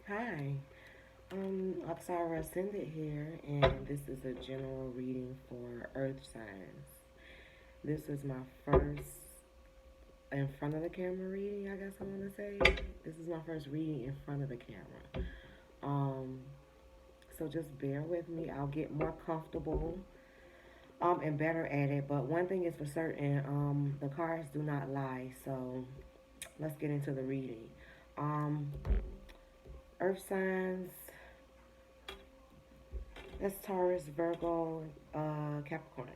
Hi, Oksara Ascended here, and this is a general reading for Earth signs. This is my first in front of the camera reading, I guess I want to say. This is my first reading in front of the camera. Um, so just bear with me. I'll get more comfortable and better at it. But one thing is for certain, the cards do not lie. So let's get into the reading. Um, Earth signs, that's Taurus, Virgo, Capricorn.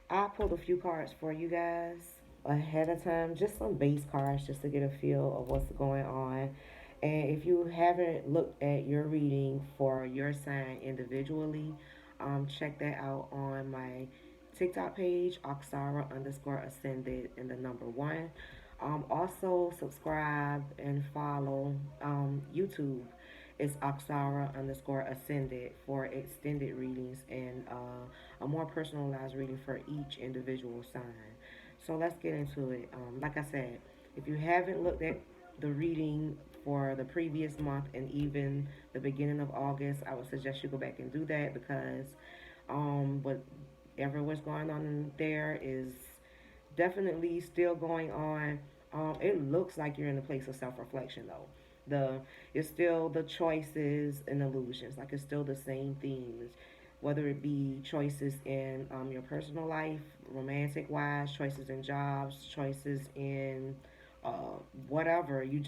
I pulled a few cards for you guys ahead of time, just some base cards, just to get a feel of what's going on. And if you haven't looked at your reading for your sign individually, check that out on my TikTok page, Oksara underscore ascended and the number one. Also, subscribe and follow YouTube. It's Oksara underscore ascended for extended readings and a more personalized reading for each individual sign. So let's get into it. Like I said, if you haven't looked at the reading for the previous month and even the beginning of August, I would suggest you go back and do that because whatever was going on in there is definitely still going on. It looks like you're in a place of self-reflection though. The it's still the choices and illusions. Like it's still the same themes, whether it be choices in your personal life, romantic wise, choices in jobs, choices in whatever. You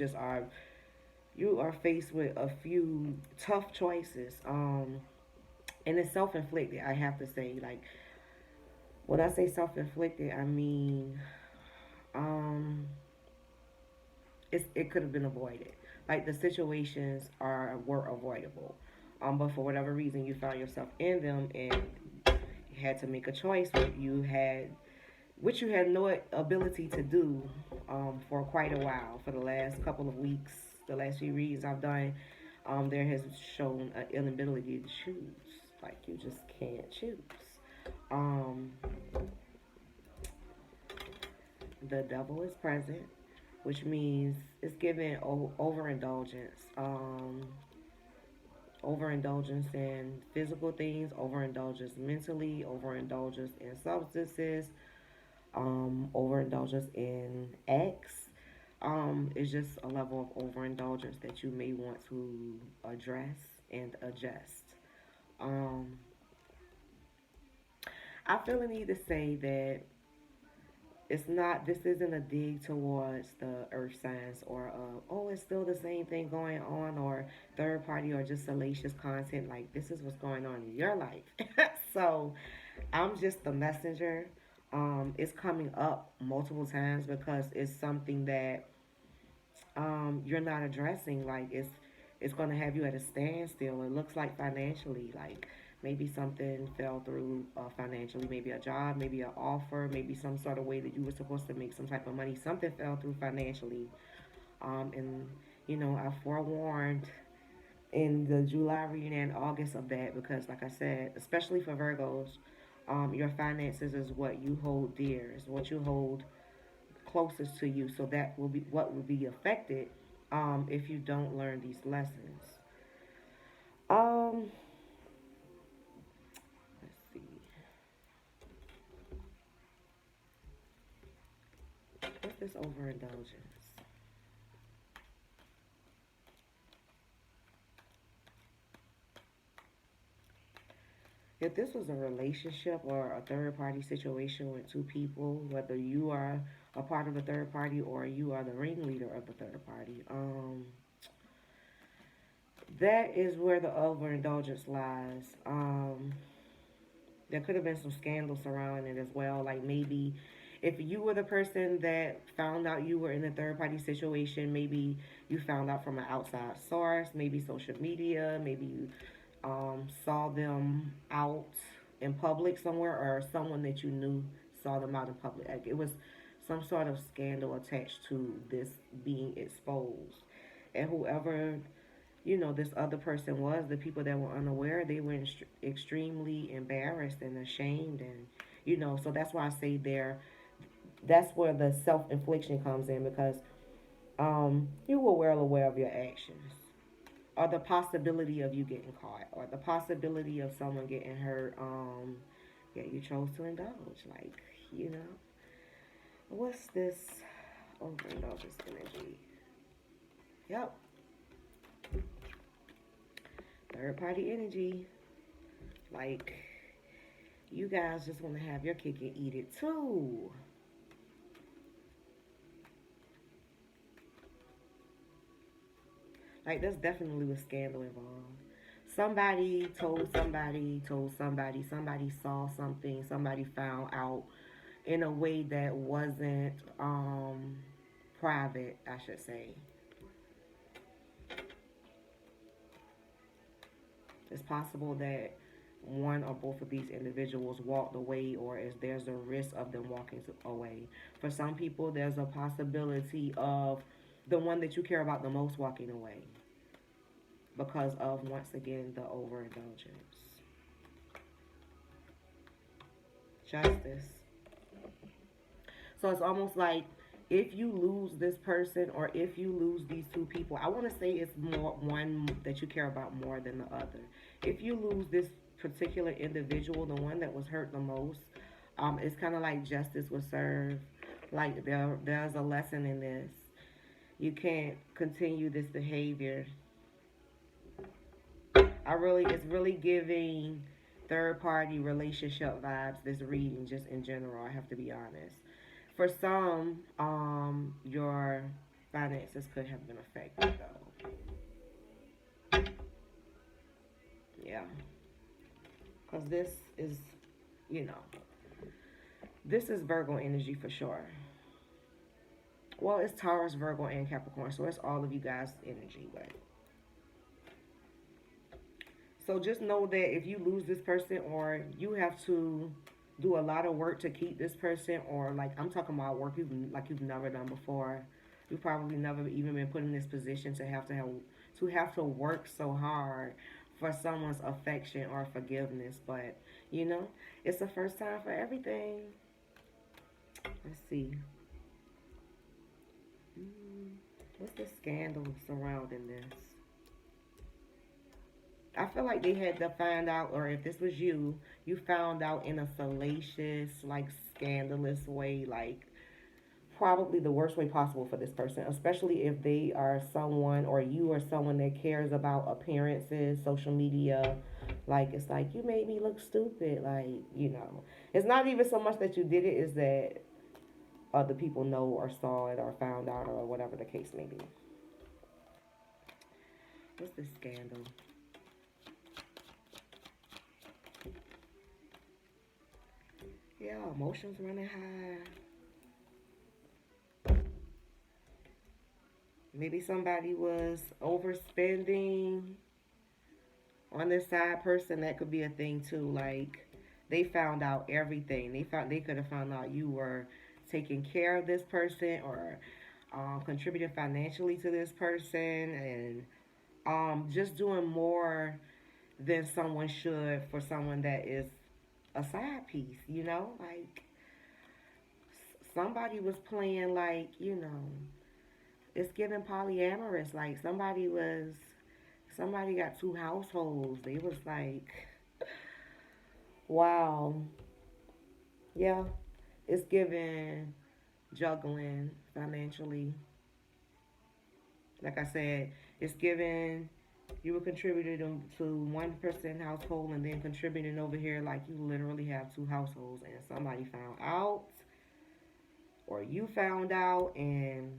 are faced with a few tough choices. And it's self-inflicted. I have to say, like when I say self-inflicted, I mean um, it could have been avoided. Like the situations were avoidable, but for whatever reason you found yourself in them and you had to make a choice. Which you had no ability to do for quite a while. For the last couple of weeks, the last few reads I've done, there has shown an inability to choose. Like you just can't choose. Um, the devil is present, which means it's giving overindulgence. Overindulgence in physical things, overindulgence mentally, overindulgence in substances, overindulgence in acts. It's just a level of overindulgence that you may want to address and adjust. Um, I feel the need to say that this isn't a dig towards the earth signs or oh it's still the same thing going on or third party or just salacious content. Like this is what's going on in your life. So I'm just the messenger. It's coming up multiple times because it's something that you're not addressing. Like it's going to have you at a standstill. It looks like financially, like maybe something fell through financially, maybe a job, maybe an offer, maybe some sort of way that you were supposed to make some type of money. Something fell through financially, and I forewarned in the July reading and August of that because, like I said, especially for Virgos, your finances is what you hold dear, is what you hold closest to you. So that will be what will be affected if you don't learn these lessons. Um, let's see. What's this overindulgence? If this was a relationship or a third party situation with two people, whether you are a part of the third party or you are the ringleader of the third party, that is where the overindulgence lies. There could have been some scandal surrounding it as well. Like maybe if you were the person that found out you were in a third party situation, maybe you found out from an outside source, maybe social media, maybe you saw them out in public somewhere, or someone that you knew saw them out in public. Like it was some sort of scandal attached to this being exposed. And whoever this other person was, the people that were unaware, they were extremely embarrassed and ashamed. And, so that's why I say that's where the self infliction comes in because you were well aware of your actions, or the possibility of you getting caught, or the possibility of someone getting hurt. Yeah, you chose to indulge. Like, you know, what's this overindulgence energy? Yep, third party energy. Like, you guys just want to have your cake and eat it too. Like, there's definitely a scandal involved. Somebody saw something, somebody found out in a way that wasn't private, I should say. It's possible that one or both of these individuals walked away, or is there's a risk of them walking away. For some people, there's a possibility of the one that you care about the most walking away because of, once again, the overindulgence. Justice. So it's almost like if you lose this person, or if you lose these two people, I want to say it's more one that you care about more than the other. If you lose this particular individual, the one that was hurt the most, it's kind of like justice was served. Like, there's a lesson in this. You can't continue this behavior. It's really giving third party relationship vibes, this reading, just in general. I have to be honest. For some, your finances could have been affected, though. Yeah. Because you know, this is Virgo energy for sure. Well, it's Taurus, Virgo, and Capricorn, so it's all of you guys' energy. But so just know that if you lose this person, or you have to do a lot of work to keep this person, or like, I'm talking about work you've never done before. You've probably never even been put in this position to have to work so hard for someone's affection or forgiveness. But it's the first time for everything. Let's see. What's the scandal surrounding this? I feel like they had to find out, or if this was you found out in a salacious, like, scandalous way, like probably the worst way possible for this person, especially if they are someone, or you are someone that cares about appearances, social media. Like, it's like, you made me look stupid. Like, it's not even so much that you did it, is that other people know or saw it or found out, or whatever the case may be. What's this scandal? Yeah, emotions running high. Maybe somebody was overspending on this side person. That could be a thing too. Like, they found out everything. They could have found out you were taking care of this person, or contributing financially to this person, and just doing more than someone should for someone that is a side piece. Like, somebody was playing, like, it's giving polyamorous. Like, somebody got two households. They was like, wow. Yeah, it's giving juggling financially. Like I said, it's giving you were contributing to one person household, and then contributing over here, like you literally have two households, and somebody found out, or you found out, and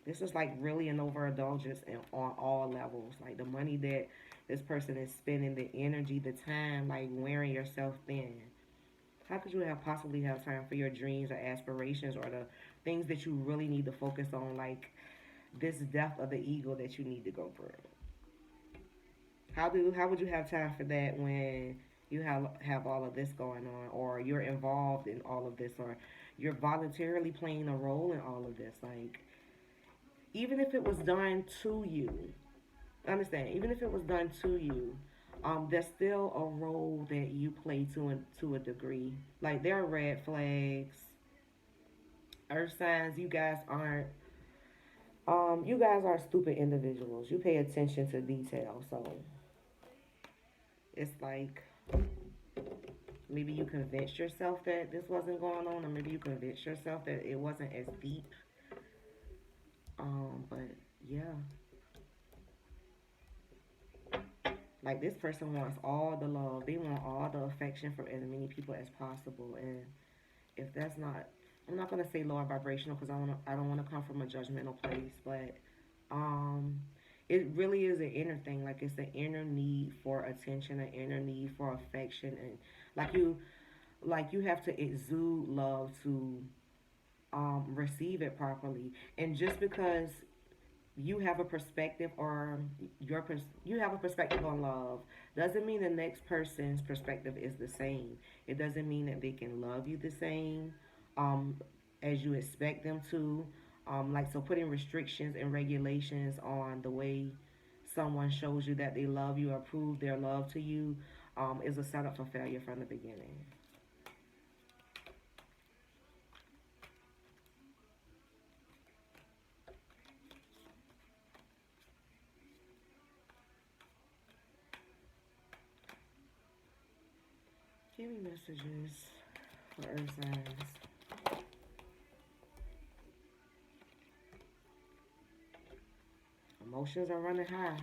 this is like really an overindulgence on all levels. Like, the money that this person is spending, the energy, the time, like wearing yourself thin. How could you possibly have time for your dreams or aspirations, or the things that you really need to focus on, like this death of the ego that you need to go through? How would you have time for that when you have all of this going on, or you're involved in all of this, or you're voluntarily playing a role in all of this? Like, even if it was done to you, understand, even if it was done to you, there's still a role that you play to a degree. Like, there are red flags, earth signs. You guys aren't You guys are stupid individuals. You pay attention to detail, so it's like maybe you convinced yourself that this wasn't going on, or maybe you convinced yourself that it wasn't as deep. But yeah, like this person wants all the love. They want all the affection from as many people as possible. And if that's not, I'm not gonna say lower vibrational because I don't wanna come from a judgmental place, but um, it really is an inner thing. Like it's an inner need for attention, an inner need for affection, and like you, like you have to exude love to receive it properly. And just because you have a perspective or you have a perspective on love doesn't mean the next person's perspective is the same. It doesn't mean that they can love you the same um, as you expect them to. Like so, putting restrictions and regulations on the way someone shows you that they love you or prove their love to you is a setup for failure from the beginning. Give me messages for earth signs. Emotions are running high.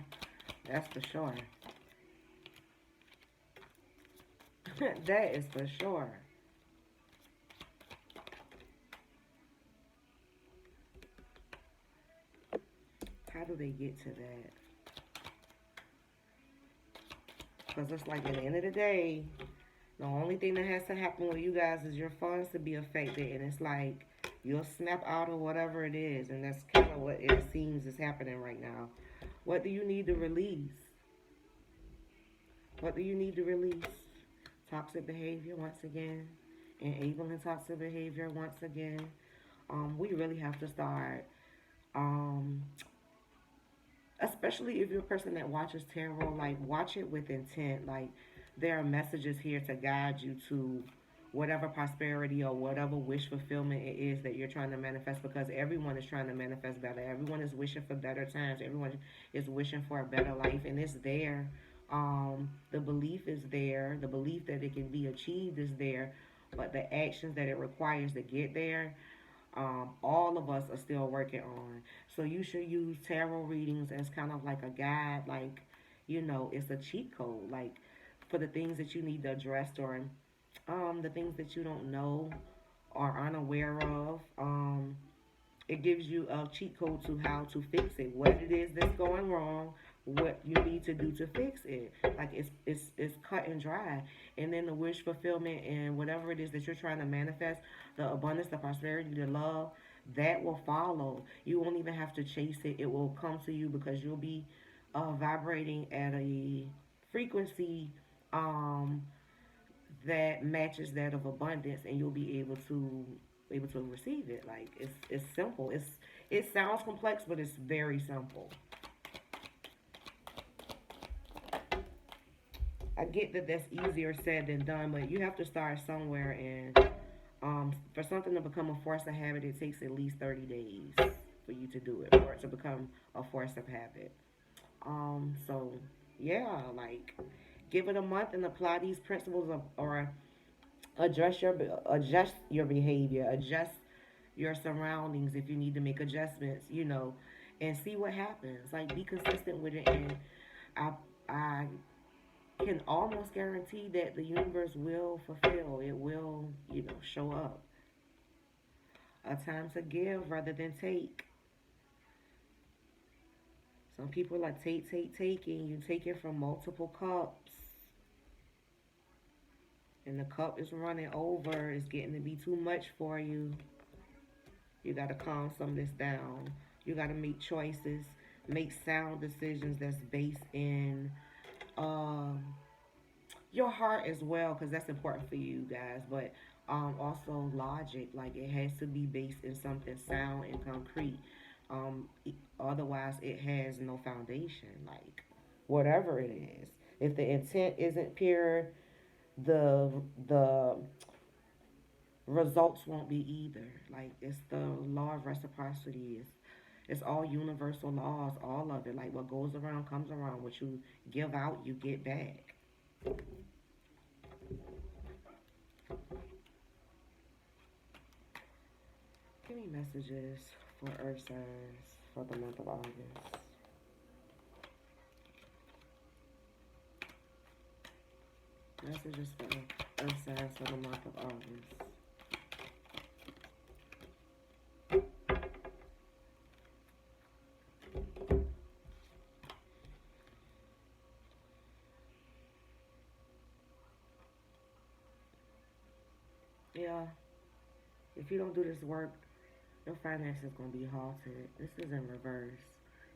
That's for sure. That is for sure. How do they get to that? Because it's like at the end of the day, the only thing that has to happen with you guys is your funds to be affected, and it's like you'll snap out of whatever it is, and that's kind of what it seems is happening right now. What do you need to release? What do you need to release? Toxic behavior once again, enabling toxic behavior once again. We really have to start um, especially if you're a person that watches tarot, like watch it with intent. Like there are messages here to guide you to whatever prosperity or whatever wish fulfillment it is that you're trying to manifest, because everyone is trying to manifest better. Everyone is wishing for better times. Everyone is wishing for a better life, and it's there. The belief is there. The belief that it can be achieved is there, but the actions that it requires to get there, all of us are still working on. So you should use tarot readings as kind of like a guide, like, it's a cheat code, like for the things that you need to address, or the things that you don't know or unaware of. It gives you a cheat code to how to fix it, what it is that's going wrong, what you need to do to fix it. Like it's cut and dry. And then the wish fulfillment and whatever it is that you're trying to manifest, the abundance, the prosperity, the love, that will follow. You won't even have to chase it. It will come to you because you'll be vibrating at a frequency um, that matches that of abundance, and you'll be able to receive it. Like it's simple. It sounds complex, but it's very simple. I get that that's easier said than done, but you have to start somewhere. And for something to become a force of habit, it takes at least 30 days for you to do it, for it to become a force of habit. So yeah, like give it a month and apply these principles of, or adjust your behavior, adjust your surroundings if you need to make adjustments, and see what happens. Like be consistent with it, and I I can almost guarantee that the universe will fulfill. It will, show up. A time to give rather than take. Some people are taking. You take it from multiple cups, and the cup is running over. It's getting to be too much for you. You got to calm some of this down. You got to make choices, make sound decisions that's based in um, your heart as well, because that's important for you guys. But also logic, like it has to be based in something sound and concrete. Otherwise, it has no foundation. Like whatever it is, if the intent isn't pure, the the results won't be either. Like it's the law of reciprocity. It's all universal laws, all of it. Like what goes around comes around. What you give out, you get back. Give me messages for Earth signs for the month of August. Messages for Earth signs for the month of August. Yeah, if you don't do this work, your finances is gonna be halted. This is in reverse.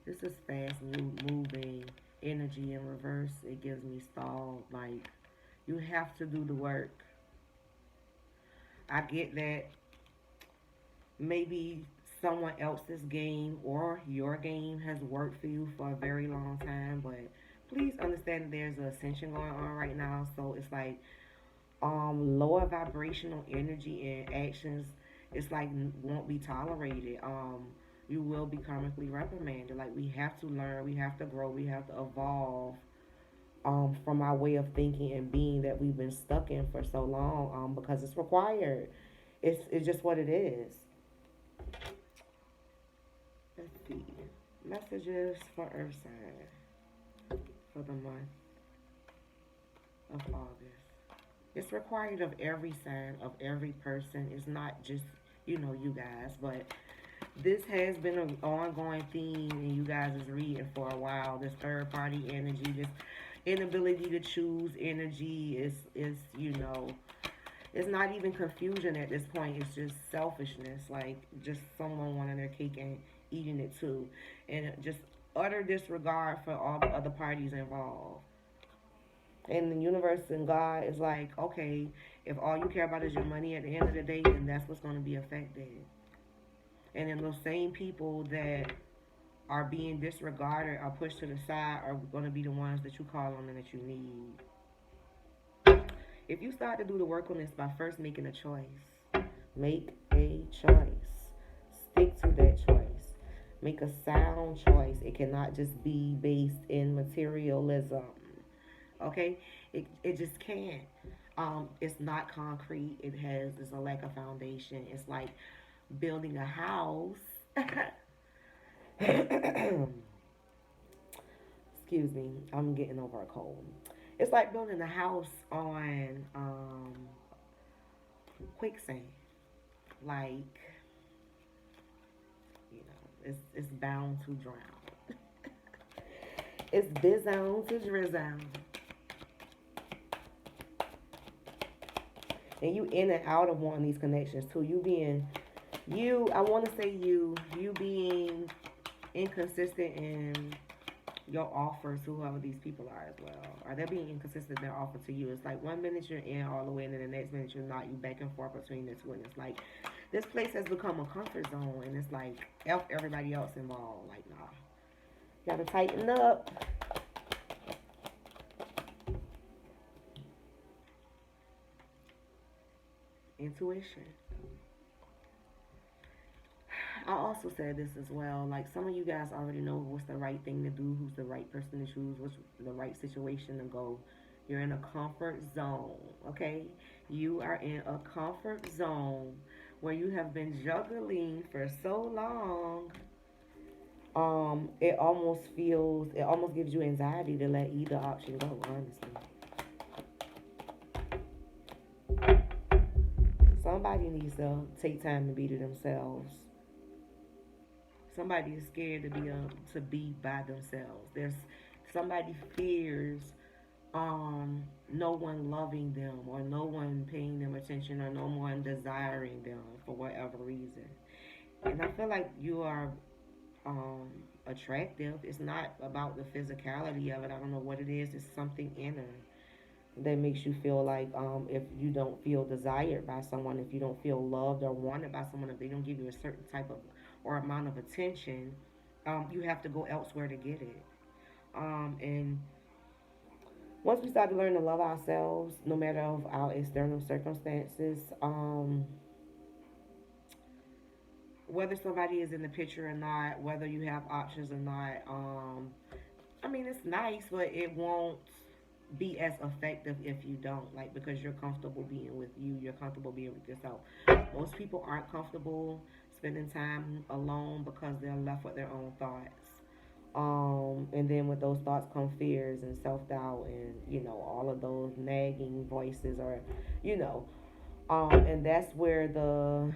This is fast moving energy in reverse. It gives me stalled. Like you have to do the work. I get that maybe someone else's game or your game has worked for you for a very long time, but please understand that there's an ascension going on right now. So it's like lower vibrational energy and actions, it's like won't be tolerated. You will be karmically reprimanded. Like we have to learn, we have to grow, we have to evolve from our way of thinking and being that we've been stuck in for so long, because it's required. It's just what it is. Let's see. Messages for Earth sign for the month of August. It's required of every sign, of every person. It's not just, you guys, but this has been an ongoing theme and you guys is reading for a while. This third party energy, this inability to choose energy is it's not even confusion at this point. It's just selfishness, like just someone wanting their cake and eating it too, and just utter disregard for all the other parties involved. And the universe and God is like, okay, if all you care about is your money at the end of the day, then that's what's going to be affected. And then those same people that are being disregarded or pushed to the side are going to be the ones that you call on and that you need. If you start to do the work on this by first making a choice, make a choice. Stick to that choice. Make a sound choice. It cannot just be based in materialism. Okay? It just can't. It's not concrete. It's a lack of foundation. It's like building a house. Excuse me, I'm getting over a cold. It's like building a house on quicksand. Like, it's bound to drown. It's bizound to drizzle. And you in and out of one of these connections too. I want to say you being inconsistent in your offers to whoever these people are as well. Are they being inconsistent in their offer to you? It's like 1 minute you're in all the way, and then the next minute you're not. You back and forth between the two, and it's like this place has become a comfort zone, and it's like everybody else involved. Like, nah, you gotta tighten up. Intuition. I also said this as well. Like some of you guys already know what's the right thing to do, who's the right person to choose, what's the right situation to go. You're in a comfort zone, okay? You are in a comfort zone where you have been juggling for so long. It almost gives you anxiety to let either option go. Honestly, somebody needs to take time to be to themselves. Somebody is scared to be by themselves. There's somebody fears no one loving them or no one paying them attention or no one desiring them for whatever reason. And I feel like you are um attractive. It's not about the physicality of it. I don't know what it is. It's something inner that makes you feel like if you don't feel desired by someone, if you don't feel loved or wanted by someone, if they don't give you a certain type of or amount of attention, you have to go elsewhere to get it. And once we start to learn to love ourselves, no matter of our external circumstances, whether somebody is in the picture or not, whether you have options or not. I mean, it's nice, but it won't be as effective if you don't, like, because you're comfortable being with you, you're comfortable being with yourself. Most people aren't comfortable spending time alone because they're left with their own thoughts. And then with those thoughts come fears and self-doubt, and all of those nagging voices, or you know and that's where the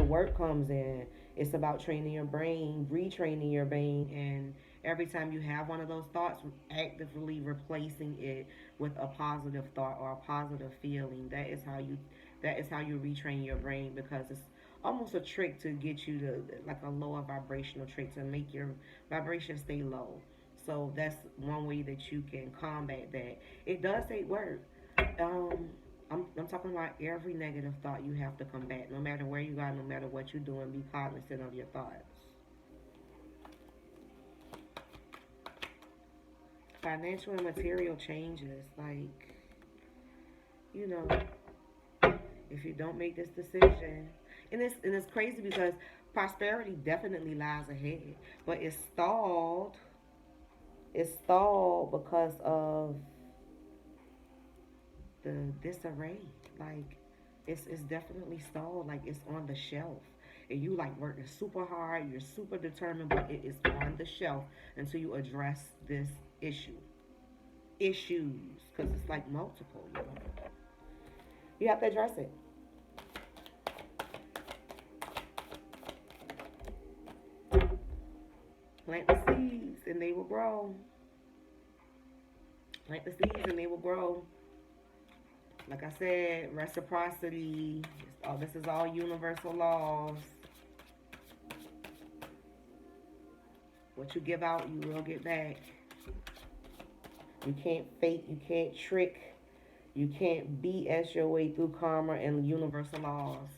work comes in. It's about training your brain, retraining your brain, and every time you have one of those thoughts, actively replacing it with a positive thought or a positive feeling. That is how you retrain your brain, because it's almost a trick to get you to, like, a lower vibrational trick to make your vibration stay low. So that's one way that you can combat that. It does take work. Um, I'm talking about every negative thought you have to combat. No matter where you are, no matter what you're doing, be cognizant of your thoughts. Financial and material changes. Like, you know, if you don't make this decision, and it's crazy because prosperity definitely lies ahead, but it's stalled. It's stalled because of the disarray. Like, it's definitely stalled. Like, it's on the shelf, and you, like, working super hard. You're super determined, but it is on the shelf until you address this issues, because it's like multiple. You have to address it. Plant the seeds, and they will grow. Plant the seeds, and they will grow. Like I said, reciprocity. This is all universal laws. What you give out, you will get back. You can't fake, you can't trick, you can't BS your way through karma and universal laws.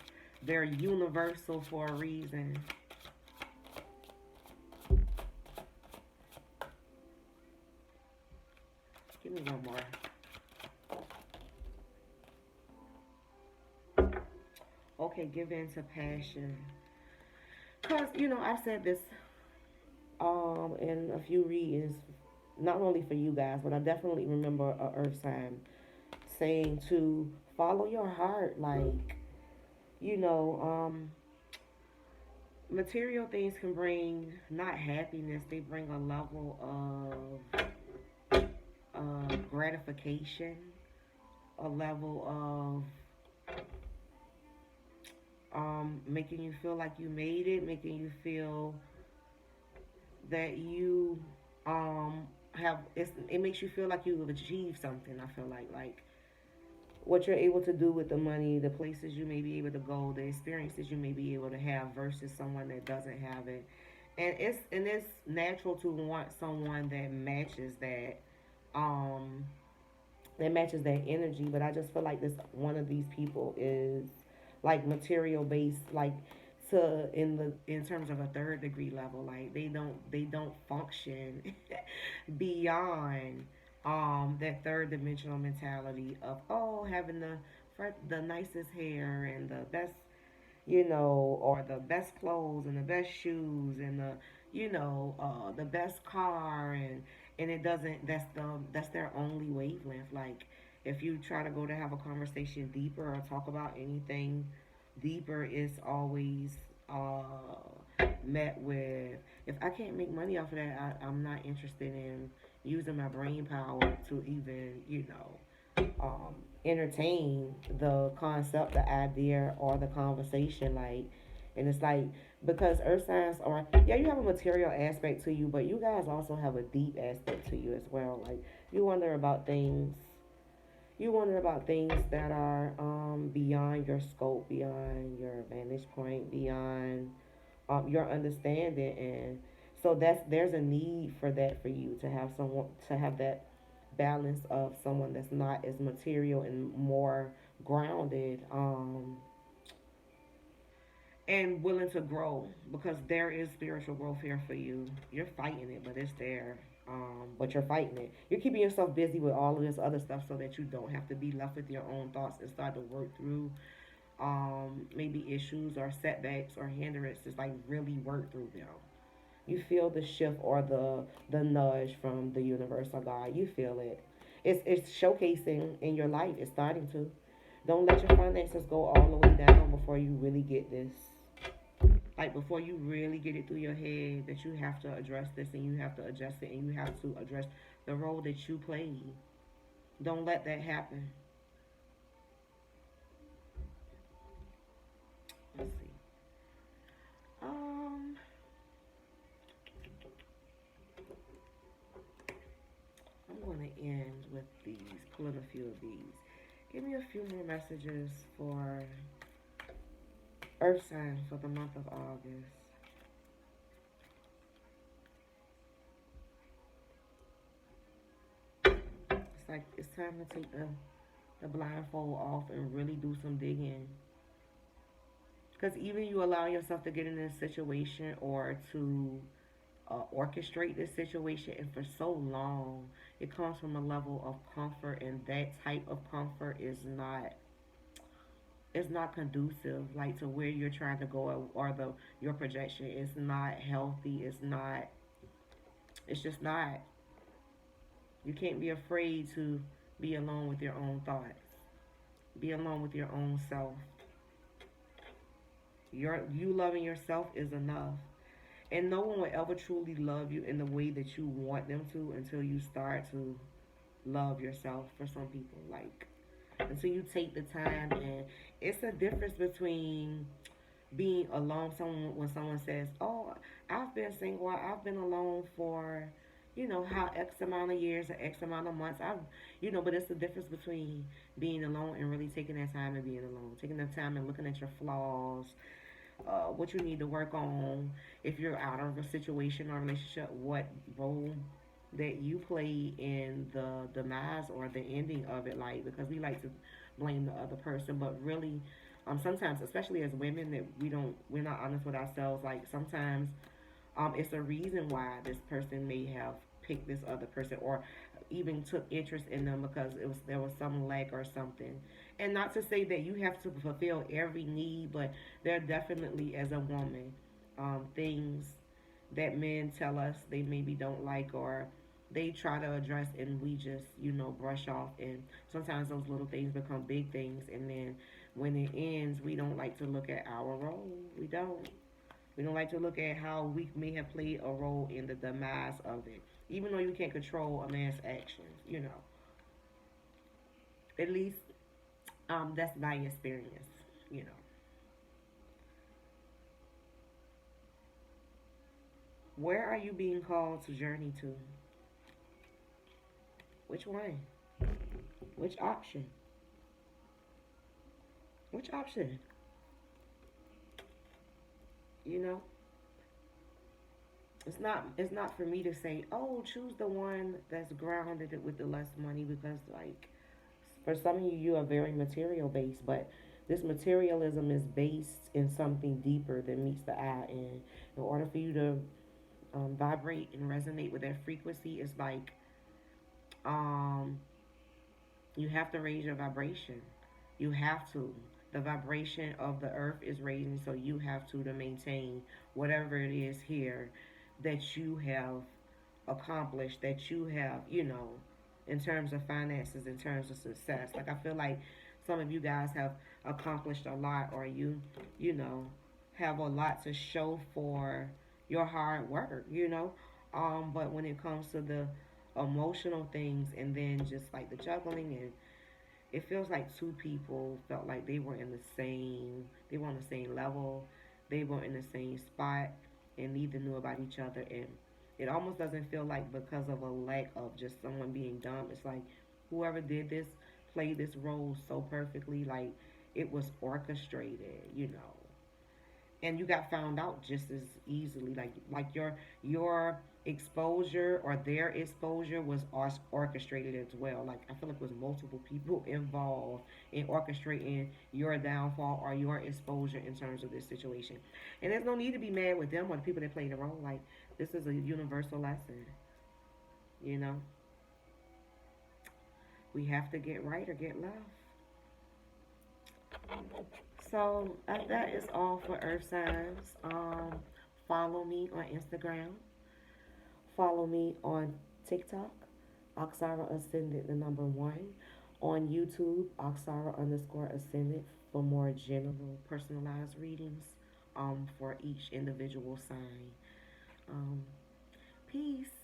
They're universal for a reason. Give me one more. Okay, give in to passion. Because, I've said this in a few readings, not only for you guys, but I definitely remember a earth sign saying to follow your heart. Like, you know, um, material things can bring not happiness, they bring a level of gratification, a level of making you feel like you made it, making you feel that you it makes you feel like you have achieved something. I feel like what you're able to do with the money, the places you may be able to go, the experiences you may be able to have versus someone that doesn't have it. And it's natural to want someone um that matches that energy, but I just feel like this one of these people is like material based, like to in terms of a third degree level, like they don't function beyond that third dimensional mentality of, oh, having the nicest hair and the best, or the best clothes and the best shoes and the best car, and it doesn't. That's their only wavelength. Like, if you try to go to have a conversation deeper or talk about anything deeper, it's always met with, if I can't make money off of that, I'm not interested in using my brain power to even entertain the concept, the idea, or the conversation. Like, and it's like, because earth signs are, yeah, you have a material aspect to you, but you guys also have a deep aspect to you as well. Like, you wonder about things. You wonder about things that are beyond your scope, beyond your vantage point, beyond your understanding, and so there's a need for that, for you to have someone, to have that balance of someone that's not as material and more grounded, and willing to grow, because there is spiritual growth here for you. You're fighting it, but it's there. But you're fighting it. You're keeping yourself busy with all of this other stuff so that you don't have to be left with your own thoughts and start to work through maybe issues or setbacks or hindrances, like really work through them. You feel the shift or the nudge from the universe or God. You feel it. It's showcasing in your life. It's starting to. Don't let your finances go all the way down before you really get this. Like before you really get it through your head that you have to address this and you have to adjust it and you have to address the role that you play. Don't let that happen. Let's see. Um, I'm going to end with these, pulling a few of these. Give me a few more messages for Earth sign for the month of August. It's like it's time to take the blindfold off and really do some digging. Because even you allow yourself to get in this situation or to orchestrate this situation, and for so long, it comes from a level of comfort, and that type of comfort is not conducive, like to where you're trying to go or the your projection is not healthy. It's just not. You can't be afraid to be alone with your own thoughts. Be alone with your own self. You loving yourself is enough. And no one will ever truly love you in the way that you want them to until you start to love yourself. For some people, like until you take the time. And it's a difference between being alone. Someone When someone says, "Oh, I've been single, I've been alone for, how X amount of years or X amount of months." But it's the difference between being alone and really taking that time and being alone, taking that time and looking at your flaws, what you need to work on. If you're out of a situation or relationship, what role that you play in the demise or the ending of it, like, because we like to blame the other person, but really, sometimes, especially as women, that we're not honest with ourselves. Like sometimes, it's a reason why this person may have picked this other person or even took interest in them, because there was some lack or something. And not to say that you have to fulfill every need, but there are definitely, as a woman, things that men tell us they maybe don't like, or they try to address, and we just brush off. And sometimes those little things become big things, and then when it ends, we don't like to look at our role. We don't like to look at how we may have played a role in the demise of it. Even though you can't control a man's actions, at least, that's my experience. You know, where are you being called to journey to? Which one? Which option? Which option? You know, it's not for me to say, oh, choose the one that's grounded with the less money, because, like, for some of you, you are very material based, but this materialism is based in something deeper than meets the eye. And in order for you to vibrate and resonate with that frequency, it's like, um, you have to raise your vibration. You have to. The vibration of the earth is raising, so you have to maintain whatever it is here that you have accomplished, that you have, in terms of finances, in terms of success. Like, I feel like some of you guys have accomplished a lot, or you know, have a lot to show for your hard work, But when it comes to the emotional things, and then just like the juggling, and it feels like two people felt like they were on the same level, they were in the same spot, and neither knew about each other. And it almost doesn't feel like because of a lack of just someone being dumb. It's like whoever did this played this role so perfectly, like it was orchestrated. And you got found out just as easily. Like your exposure or their exposure was orchestrated as well. Like, I feel like it was multiple people involved in orchestrating your downfall or your exposure in terms of this situation. And there's no need to be mad with them or the people that played the role. Like, this is a universal lesson. You know, we have to get right or get left. So that is all for Earth signs. Follow me on Instagram. Follow me on TikTok, Oxara Ascendant, the number one. On YouTube, Oxara underscore Ascendant for more general personalized readings for each individual sign. Um, Peace.